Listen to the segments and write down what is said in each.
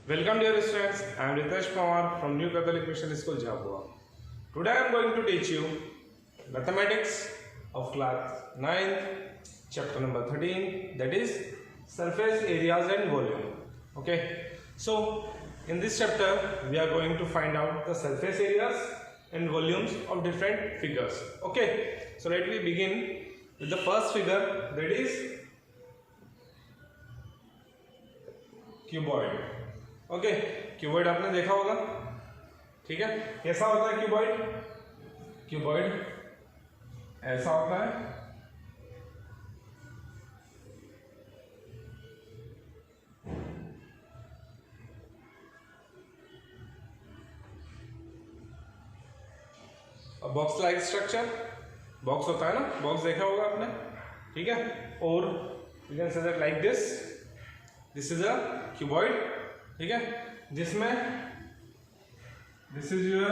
Welcome dear students, I am Ritesh Pawar from New Catholic Mission School, Jhabua. Today I am going to teach you mathematics of class 9th, chapter number 13, that is surface areas and volume. Okay, so in this chapter we are going to find out the surface areas and volumes of different figures. Okay, so let me begin with the first figure, that is cuboid. Okay, cuboid आपने देखा होगा. ठीक है, कैसा होता है cuboid? Cuboid ऐसा होता है. बॉक्स लाइक स्ट्रक्चर, बॉक्स होता है ना, बॉक्स देखा होगा आपने. ठीक है, और you can say that like this. This is a cuboid. ठीक है, जिसमें this is your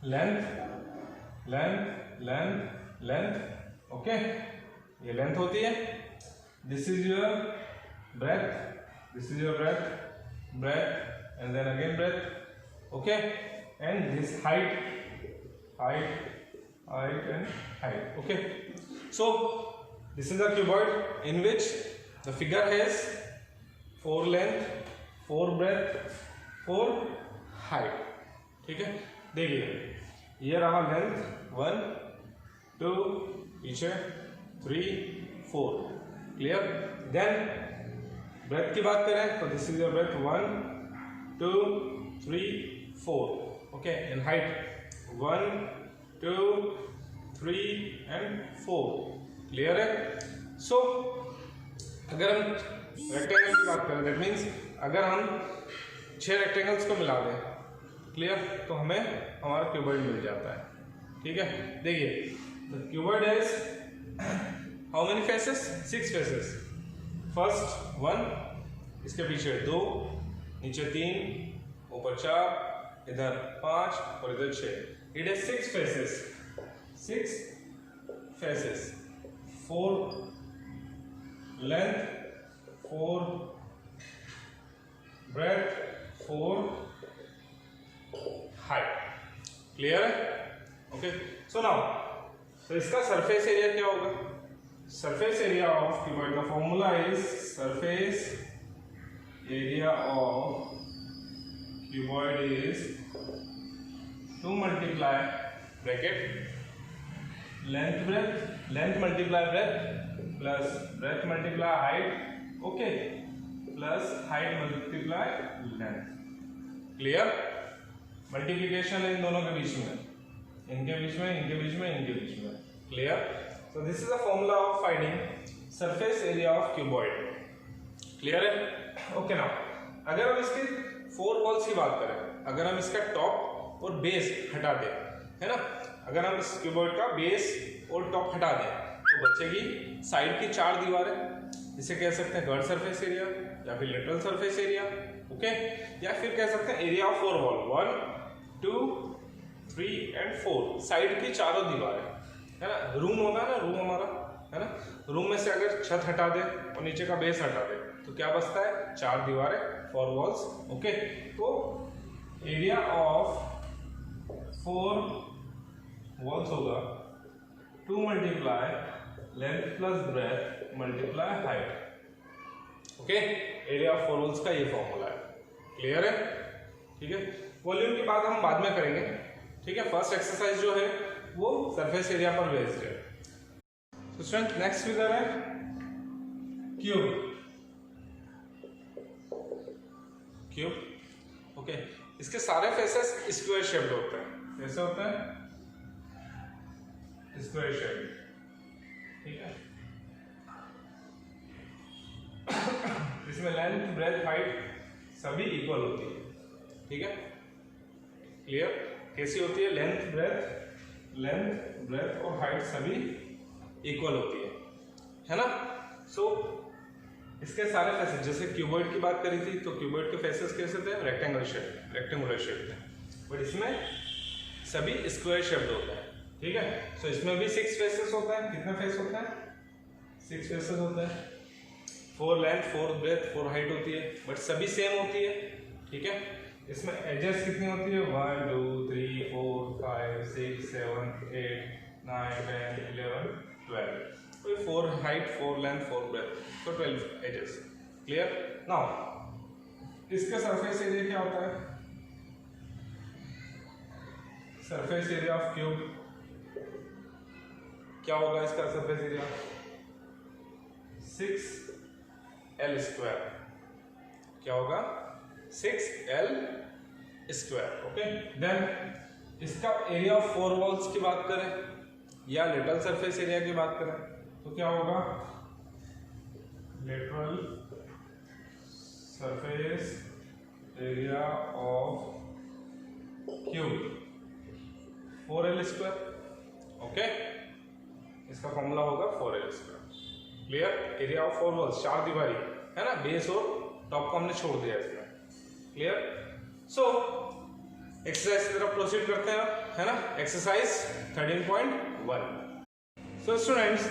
length length length length. Okay, ये लेंथ होती है. This is your breadth, this is your breadth breadth and then again breadth. Okay, and this height height height and height. Okay, so this is a cuboid in which the figure has 4 length, 4 breadth, 4 height. ठीक है, देखिए ये रहा length 1 2 पीछे 3 4. Clear. Then breath की बात करें तो this is your breadth 1 2 3 4. Okay, and height 1 2 3 and 4. Clear है. सो अगर हम रेक्टेंगल की बात करें, दैट मीन्स अगर हम 6 रेक्टेंगल्स को मिला दें, क्लियर, तो हमें हमारा क्यूबॉइड मिल जाता है. ठीक है, देखिए the cuboid has how many faces? 6 faces. First 1, इसके पीछे 2, नीचे 3, ऊपर 4, इधर 5 और इधर 6. It has 6 faces. 6 faces, 4 length, 4 breadth, 4 height. Clear है? ओके, सो नाउ तो इसका सरफेस एरिया क्या होगा? सरफेस एरिया ऑफ क्यूबॉइड का formula is surface area of cuboid is 2 multiply bracket length multiply breadth plus breadth multiply height. Okay, plus height multiply length. Clear. Multiplication इन दोनों के बीच में, इनके बीच में, इनके बीच में, इनके बीच में. Clear. So this is the formula of finding surface area of cuboid. Clear है. ओके, नाउ अगर हम इसके 4 वॉल्स की बात करें, अगर हम इसका टॉप और बेस हटा दें, है ना, अगर हम इस क्यूबॉइड का बेस और टॉप हटा दें तो बचेगी साइड की 4 दीवारें, जिसे कह सकते हैं गर्ड सरफेस एरिया या फिर लेटरल सरफेस एरिया. ओके, या फिर कह सकते हैं area of 4 wall. 1 2 3 and 4 side की चारों दीवारें, है ना. रूम होता है ना, रूम हमारा, है ना. रूम में से अगर छत हटा दे और नीचे का बेस हटा दे तो क्या बचता है? 4 दीवारें, 4 वॉल्स. ओके, तो एरिया ऑफ 4 वॉल्स होगा 2 multiply length plus breadth multiply height. Okay, area of 4 walls का ये फॉर्मूला है. क्लियर है. ठीक है, वॉल्यूम की बात हम बाद में करेंगे. ठीक है, फर्स्ट एक्सरसाइज जो है वो सरफेस एरिया पर बेस्ड है. तो स्टूडेंट नेक्स्ट फिगर है क्यूब. क्यूब. ओके, इसके सारे फेसेस स्क्वायर शेप्ड होते हैं. कैसे होते हैं? Square shape. ठीक है, इसमें लेंथ ब्रेथ हाइट सभी इक्वल होती है. ठीक है, क्लियर. कैसी होती है? लेंथ ब्रेथ और हाइट सभी इक्वल होती है ना. सो इसके सारे फेसेस, जैसे क्यूबॉइड की बात करी थी तो क्यूबॉइड के फेसेस कैसे थे? रेक्टेंगुलर शेप थे. बट इसमें सभी स्क्वायर शेप्ड होते हैं. ठीक है, सो इसमें भी 6 फेसेस होता है. कितने फेस होते हैं? 6 फेसेस होते हैं. 4 लेंथ 4 ब्रेथ 4 हाइट होती है, बट सभी सेम होती है, ठीक है। इसमें एजेस कितनी होती है, 1 2 3 4 5 6 7 8 9 10 11 12, तो 4 हाइट 4 लेंथ 4 ब्रेथ, तो 12 एजेस। क्लियर। नाउ इसका सरफेस एरिया क्या होता है, सरफेस एरिया ऑफ क्यूब क्या होगा, इसका सरफेस एरिया 6L स्क्वायर, क्या होगा 6L स्क्वायर, ओके। देन इसका एरिया ऑफ 4 वॉल्स की बात करें या लेटरल सरफेस एरिया की बात करें तो क्या होगा, lateral surface area of cube 4L square, okay. इसका फॉर्मूला होगा 4L square. Clear. Area of 4 walls, 4 दीवारी है ना, बेस और टॉप को हमने छोड़ दिया इसमें। क्लियर। सो एक्सरसाइज की तरफ प्रोसीड करते हैं, है ना। एक्सरसाइज 13.1। सो स्टूडेंट्स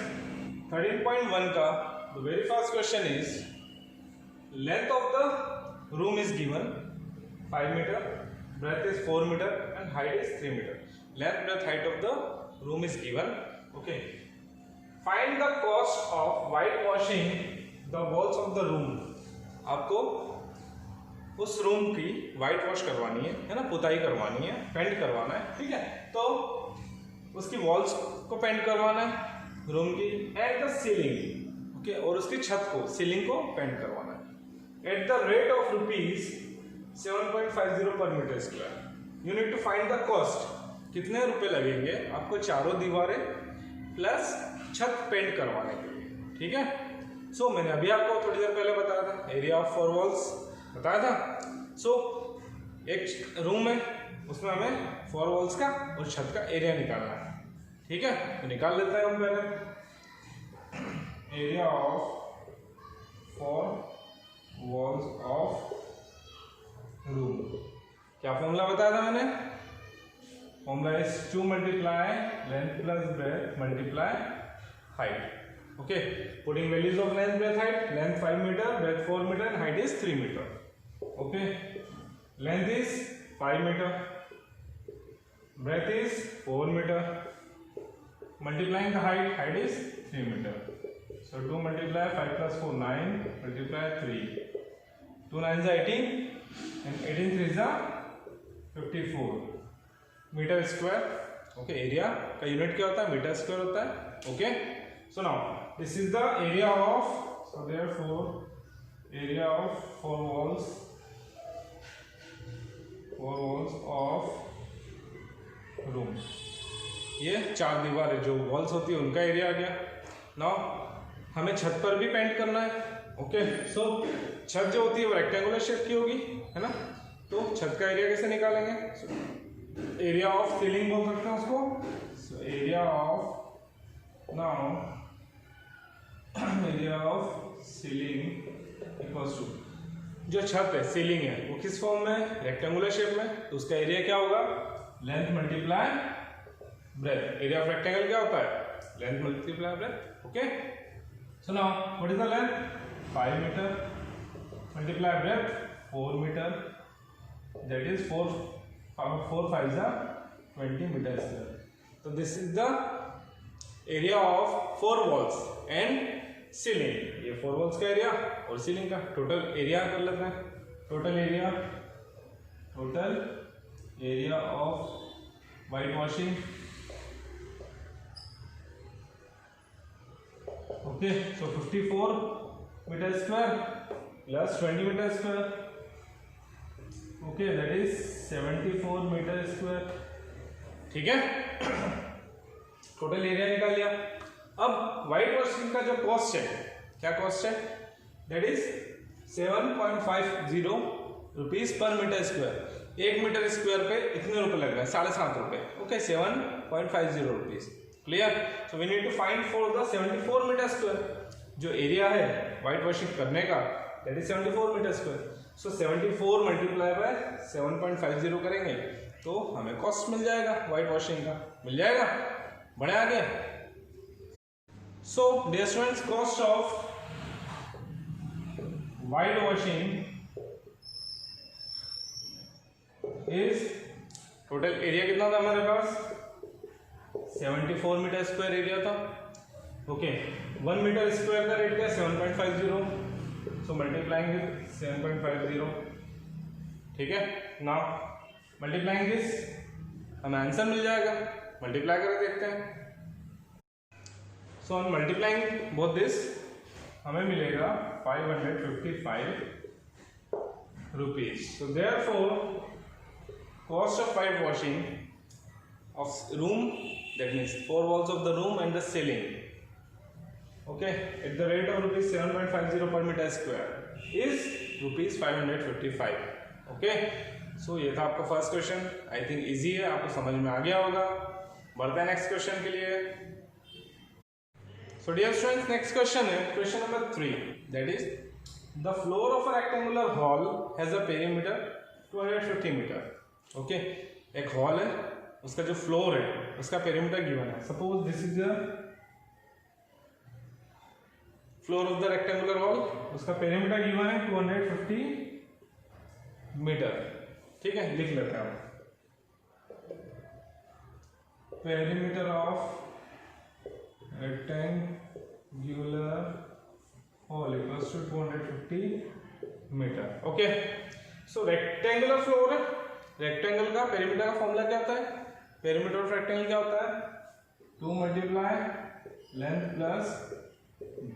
13.1 का the very first question is length of the room is given 5 metre, breadth is 4 meter and height is 3 meter. Length, breadth, height of the room is given. Okay. Find the cost of whitewashing the walls of the room. आपको उस room की white wash करवानी है ना, पुताई करवानी है, paint करवाना है, ठीक है। तो उसकी वॉल्स को पेंट करवाना है रूम की, एंड द सीलिंग, ओके, और उसकी छत को, सीलिंग को पेंट करवाना है at the rate of rupees 7.50 पर metre square. You need to find the cost, कितने रुपए लगेंगे आपको चारों दीवारें प्लस छत पेंट करवाने के लिए, ठीक है। सो मैंने अभी आपको थोड़ी देर पहले बताया था, एरिया ऑफ 4 वॉल्स बताया था। सो एक रूम है, उसमें हमें 4 वॉल्स का और छत का एरिया निकालना है, ठीक है। तो निकाल लेते हैं हम पहले। Area of 4 walls of room, क्या फॉर्मूला बताया था मैंने, formula is 2 multiply length plus breadth multiply height, okay. Putting values of length breadth height, length 5 metre, breadth 4 metre and height is 3 metre, okay. Length is 5 metre, breadth is 4 metre, multiplying the height, height is 3 meter. So 2 multiply 5 plus 4 9 multiply 3, 2 9s are 18 and 18 3s are 54 metre square, okay. Area का unit क्या होता है, metre square होता है, okay. So now this is the area of, so therefore area of 4 walls of room, ये 4 दीवार जो walls होती है उनका एरिया आ गया। नाउ हमें छत पर भी पेंट करना है, ओके। सो छत जो होती है वो रेक्टेंगुलर शेप की होगी, है ना। तो छत का एरिया कैसे निकालेंगे, एरिया ऑफ सीलिंग बोल सकते हैं उसको। So area of, now area of ceiling equals to, जो छत है सीलिंग है वो किस फॉर्म में है, रेक्टेंगुलर शेप में, तो उसका एरिया क्या होगा, length multiply breadth. Area of rectangle क्या होता है, length multiply breadth, okay. So now what is the length, 5 metre multiply breadth 4 metre, that is 4 5s are 20 metre square. तो this is the area of 4 walls and ceiling, ये 4 walls का area और ceiling का total area कर लेते हैं। Total area of white washing, okay. So 54 metre square plus 20 metre square, okay, that is 74 metre square, ठीक है। टोटल एरिया निकाल लिया। अब व्हाइट वॉशिंग का जो कॉस्ट है, क्या कॉस्ट है, that is 7.50 rupees per metre square. 1 metre square पे इतने रुपए लग रहे हैं, 7.5 रुपए, okay. 7.50 rupees, clear. So we need to find for the 74 metre square, जो एरिया है व्हाइट वॉशिंग करने का, that is 74 metre square. So 74 multiply by 7.50 करेंगे तो हमें कॉस्ट मिल जाएगा, व्हाइट वॉशिंग का मिल जाएगा। बढ़े आगे। So dear students, cost of white washing is, total area कितना था हमारे पास 74 मीटर स्क्वायर एरिया था। ओके 1 मीटर स्क्वायर का रेट क्या 7.50, सो मल्टीप्लाइंग विद 7.50, ठीक है ना। मल्टीप्लाइंग दिस हमें आंसर मिल जाएगा, मल्टीप्लाई करके देखते हैं। So on multiplying both this हमें मिलेगा 555 rupees. So therefore cost of pipe washing of room, that means 4 walls of the room and the ceiling, okay, at the rate of rupees 7.50 per meter square is rupees 555, okay। so ये था आपका first question, I think easy है, आपको समझ में आ गया होगा। बढ़ते हैं नेक्स्ट क्वेश्चन के लिए। So dear students, next question है question number 3, that is the floor of a rectangular hall has a perimeter 250 metre. Okay एक हॉल है, उसका जो फ्लोर है उसका पेरीमीटर गिवन है। Suppose this is the floor of the rectangular hall, उसका perimeter given है 250 मीटर, ठीक है। लिख लेते हैं हम perimeter of rectangular hall equals to 250 metre. Okay so rectangular floor है, रेक्टेंगल का पेरीमीटर का फॉर्मूला क्या होता है, पेरीमीटर ऑफ रेक्टेंगल क्या होता है 2 multiply length plus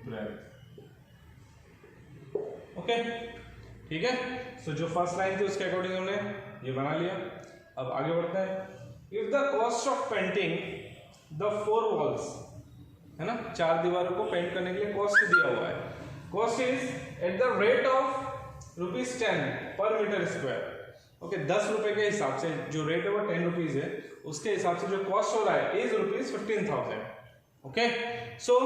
breath. Okay ठीक है। सो जो फर्स्ट लाइन थी उसके अकॉर्डिंग हमने ये बना लिया। अब आगे बढ़ते हैं। If the cost of painting the 4 walls, है ना, 4 दीवारों को पेंट करने के लिए कॉस्ट दिया हुआ है, cost is eight the rate of ₹10 पर मीटर स्क्वायर। ओके 10 रुपए के हिसाब से जो रेट है वो 10 रुपीज है, उसके हिसाब से जो कॉस्ट हो रहा है इज ₹15,000। ओके सो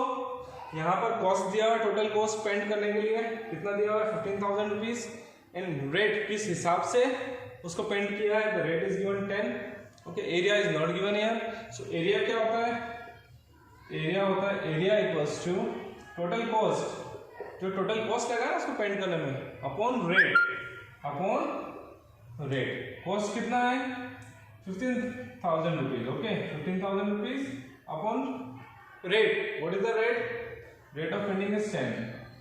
यहाँ पर कॉस्ट दिया हुआ है, टोटल कॉस्ट पेंट करने के लिए कितना दिया हुआ है 15,000 रुपीज, एंड रेट किस हिसाब से उसको पेंट किया है, the rate is given 10। Okay area is not given here. So area क्या होता है, एरिया होता है area equals to total cost, जो टोटल कॉस्ट लगा है उसको पेंट करने में, upon rate, upon rate. Cost कितना है 15,000 rupees. Okay 15,000 rupees upon rate, what is the rate, rate of painting is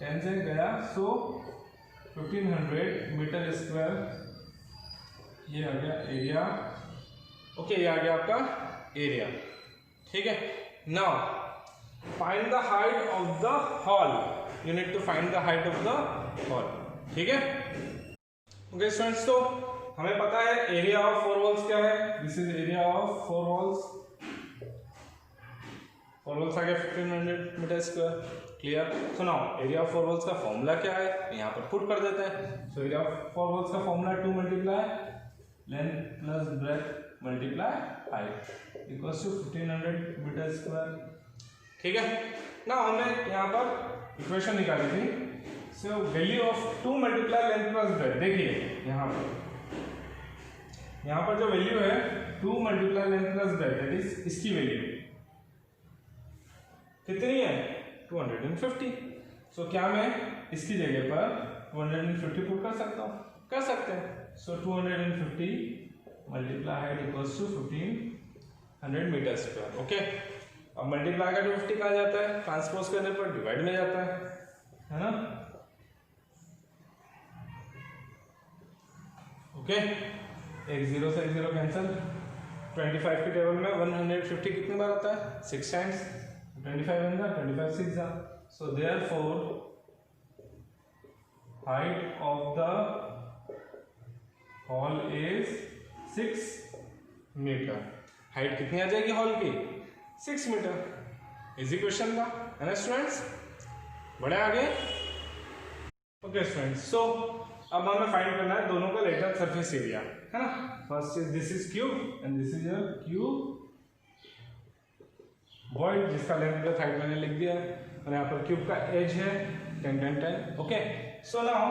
10 से गया, सो 1500 मीटर स्क्वायर, ये आ गया एरिया। ओके ये आ गया आपका एरिया, ठीक है। Now find the height of the hall, you need to find the height of the hall, ठीक है। ओके स्टूडेंट्स, तो हमें पता है एरिया ऑफ 4 वॉल्स क्या है, this is area of 4 walls, 4 walls आ गया 1500 metre square, clear. So now area of 4 walls का फॉर्मूला क्या है, यहाँ पर पुट कर देते हैं। सो एरिया ऑफ 4 वॉल्स का formula 2 multiply length plus breadth multiply height equals to 1500 metre square, ठीक है ना। हमने यहाँ पर इक्वेशन निकाली थी। So value of 2 multiply length plus breath, देखिए यहाँ पर जो वैल्यू है 2 multiply length plus breath, that is इसकी वैल्यू कितनी है 250। सो क्या मैं इसकी जगह पर 250 पुट कर सकता हूँ, कर सकते हैं। So 250 multiply height equals to 1500 metre square. Okay अब मल्टीप्लाई का 50 कहा जाता है, ट्रांसपोज करने पर डिवाइड में जाता है ना। ओके एक 0 से 0 कैंसिल, 25 के टेबल में 150 कितनी बार आता है 6 टाइम्स, 25 बन गया, 25 6 जा। So therefore height of the hall is 6 metre. Height कितनी आ जाएगी हॉल की 6 मीटर। इजी क्वेश्चन था, है ना स्टूडेंट्स। बढ़े आगे। ओके स्टूडेंट्स, सो अब हमें फाइंड करना है दोनों का लेटरल सरफेस एरिया, है ना। First is this is cube and this is a cube void, जिसका लेंथ प्लस हाइट मैंने लिख दिया है, और यहाँ पर क्यूब का एज है 10 10 10। Okay so now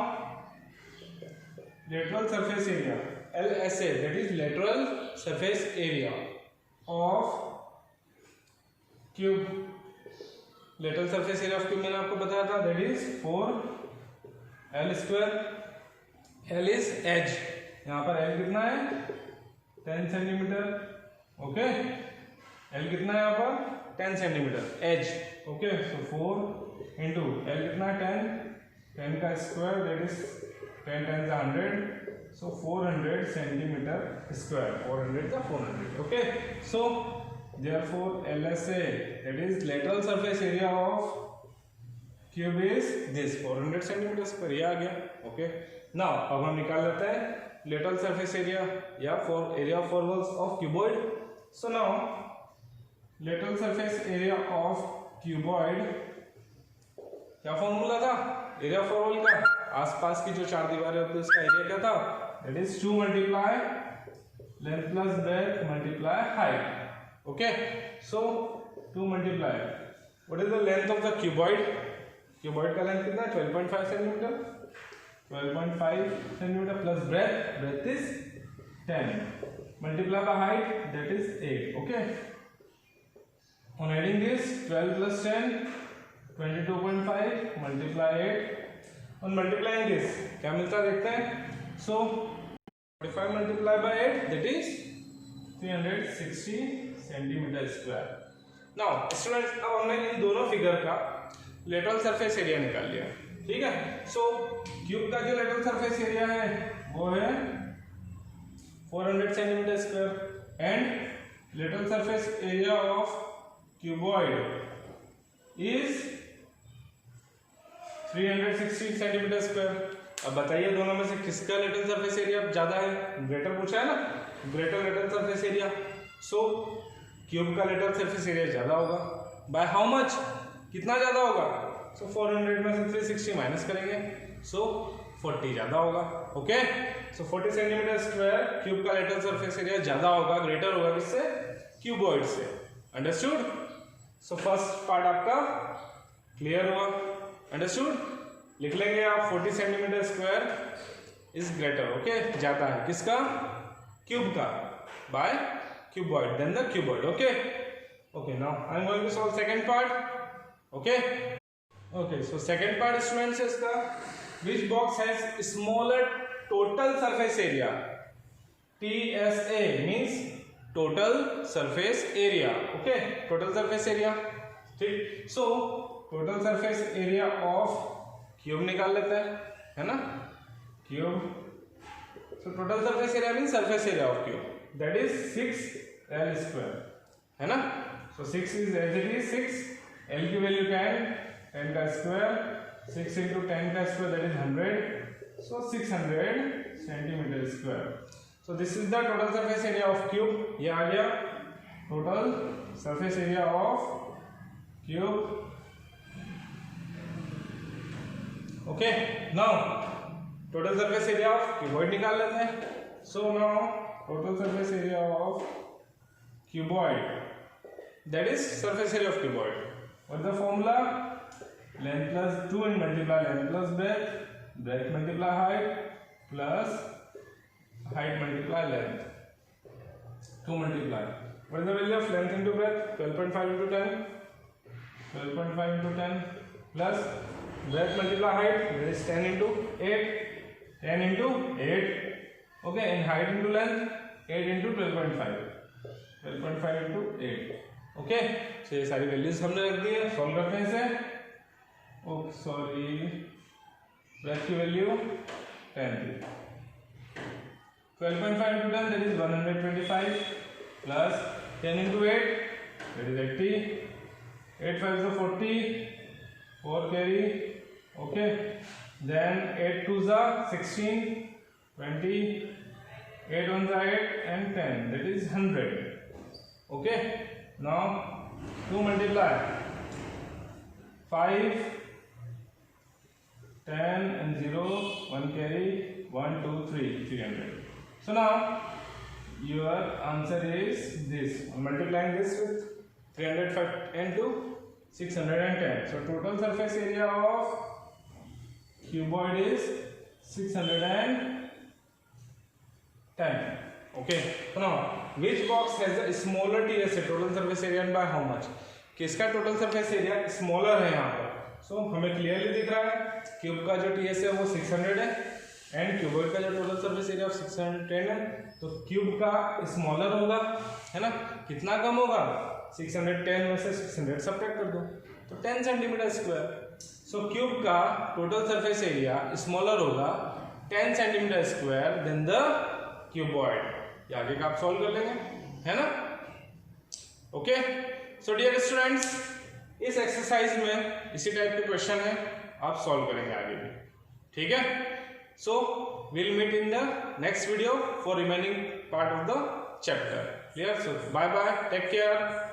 lateral surface area LSA, that is lateral surface area of cube, lateral surface area of cube मैंने आपको बताया था, that is 4 L square, L is edge, यहाँ पर एल कितना है 10 सेंटीमीटर, ओके, एल कितना है यहाँ पर 10 सेंटीमीटर एज, ओके, सो 4 इंटू एल कितना है 10 का square that is 10 10 100, so 400 centimetre square, 400 का 400, okay, so therefore LSA that is lateral surface area of cube is this 400 centimetre square, ये आ गया, ओके। नाउ अब हम निकाल लेते हैं lateral surface area या area of four walls of cuboid. So now lateral surface area of cuboid, क्या formula था एरिया ऑफ फोर वॉल का, आसपास की जो चार दीवारें होती है उसका एरिया क्या था, that is 2 multiply length plus breadth multiply height, okay, so 2 multiply what is the length of the cuboid, cuboid का लेंथ कितना है 12.5 centimetre, 12.5 centimetre plus breadth is 10 multiply by height that is 8, okay, on adding this 12 plus 10 22.5 multiply 8, on multiplying this क्या मिलता है देखते हैं, so 45 multiply by 8 that is 360 centimetre square. Now students अब हमने इन दोनों फिगर का लेटरल सरफेस एरिया निकाल लिया, ठीक है। सो क्यूब का जो लेटरल सरफेस एरिया है वो है 400 centimetre square and lateral surface area of cuboid is 360 centimetre square. अब बताइए दोनों में से किसका लेटरल सरफेस एरिया ज्यादा है, ग्रेटर पूछा है ना, ग्रेटर लेटरल सरफेस एरिया, सो क्यूब का लेटरल सरफेस एरिया ज्यादा होगा, बाय हाउ मच, कितना ज्यादा होगा, सो 400 में से 360 माइनस करेंगे, सो 40 ज्यादा होगा, ओके, सो 40 सेंटीमीटर स्क्वायर क्यूब का लेटरल सरफेस एरिया ज्यादा होगा, ग्रेटर होगा किससे, क्यूबॉइड से, अंडरस्टूड। सो फर्स्ट पार्ट आपका क्लियर हुआ, अंडरस्टूड, लिख लेंगे आप 40 centimetre square is greater, okay, ज्यादा है किसका, क्यूब का, bye cuboid than the cuboid, okay, okay, now I am going to solve second part, okay, okay, so second part students is the which box has smaller total surface area, TSA means total surface area, okay, total surface area, ठीक, so total surface area of cube निकाल लेते हैं, है ना, cube, so total surface area means surface area of cube, that is 6 L square, है ना, so 6 is as it is 6, L की value क्या है 10 का स्क्वायर, 6 into 10 का square that is 100, so 600 centimetre square, so this is the total surface area of cube, ये आ गया total surface area of cube, okay, now total surface area of cuboid निकाल लेते हैं, so now total surface area of cuboid, that is surface area of cuboid, what is the formula, length plus 2 and multiply length plus breadth, breadth multiply height plus height multiply length, 2 multiply, what is the value of length into breadth, 12.5 into 10, 12.5 into 10 plus breadth multiply height, that is 10 into 8, 10 into 8, okay, and height into length 8 into 12.5, 12.5 into 8, okay, तो ये सारी values हमने रख दी है, solve करते हैं इसे, okay sorry, breath की वैल्यू 10 थी, 12.5 into 10 that is 125 plus 10 into 8 that is 80, 8 5 is 40, 4 carry, okay, then 8 2s are 16, 20, 8 1s are 8 and 10 that is 100, okay, now 2 multiply 5, 10 and 0, 1 carry, 1 2 3, 300. So now your answer is this, multiplying this with 305 into 610, so total surface area of cuboid is 610, okay, so now which box has a smaller TSA, total surface area, and by how much, किसका total surface area smaller है यहाँ पर, सो हमें clearly दिख रहा है cube का जो टीएस है वो 600 है एंड क्यूबॉइड का जो टोटल सरफेस एरिया ऑफ 610 है। तो क्यूब का स्मॉलर होगा, है ना, कितना कम होगा, 610 में से 600 सब्ट्रैक्ट कर दो तो 10 सेंटीमीटर स्क्वायर। सो क्यूब का टोटल सरफेस एरिया स्मॉलर होगा 10 centimetre square then the cuboid. ये आगे का आप सॉल्व कर लेंगे, है ना। ओके, सो डियर स्टूडेंट्स, इस एक्सरसाइज में इसी टाइप के क्वेश्चन है, आप सॉल्व करेंगे आगे भी, ठीक है। सो we'll meet in the next video for remaining part of the chapter. Clear? So bye bye, take care.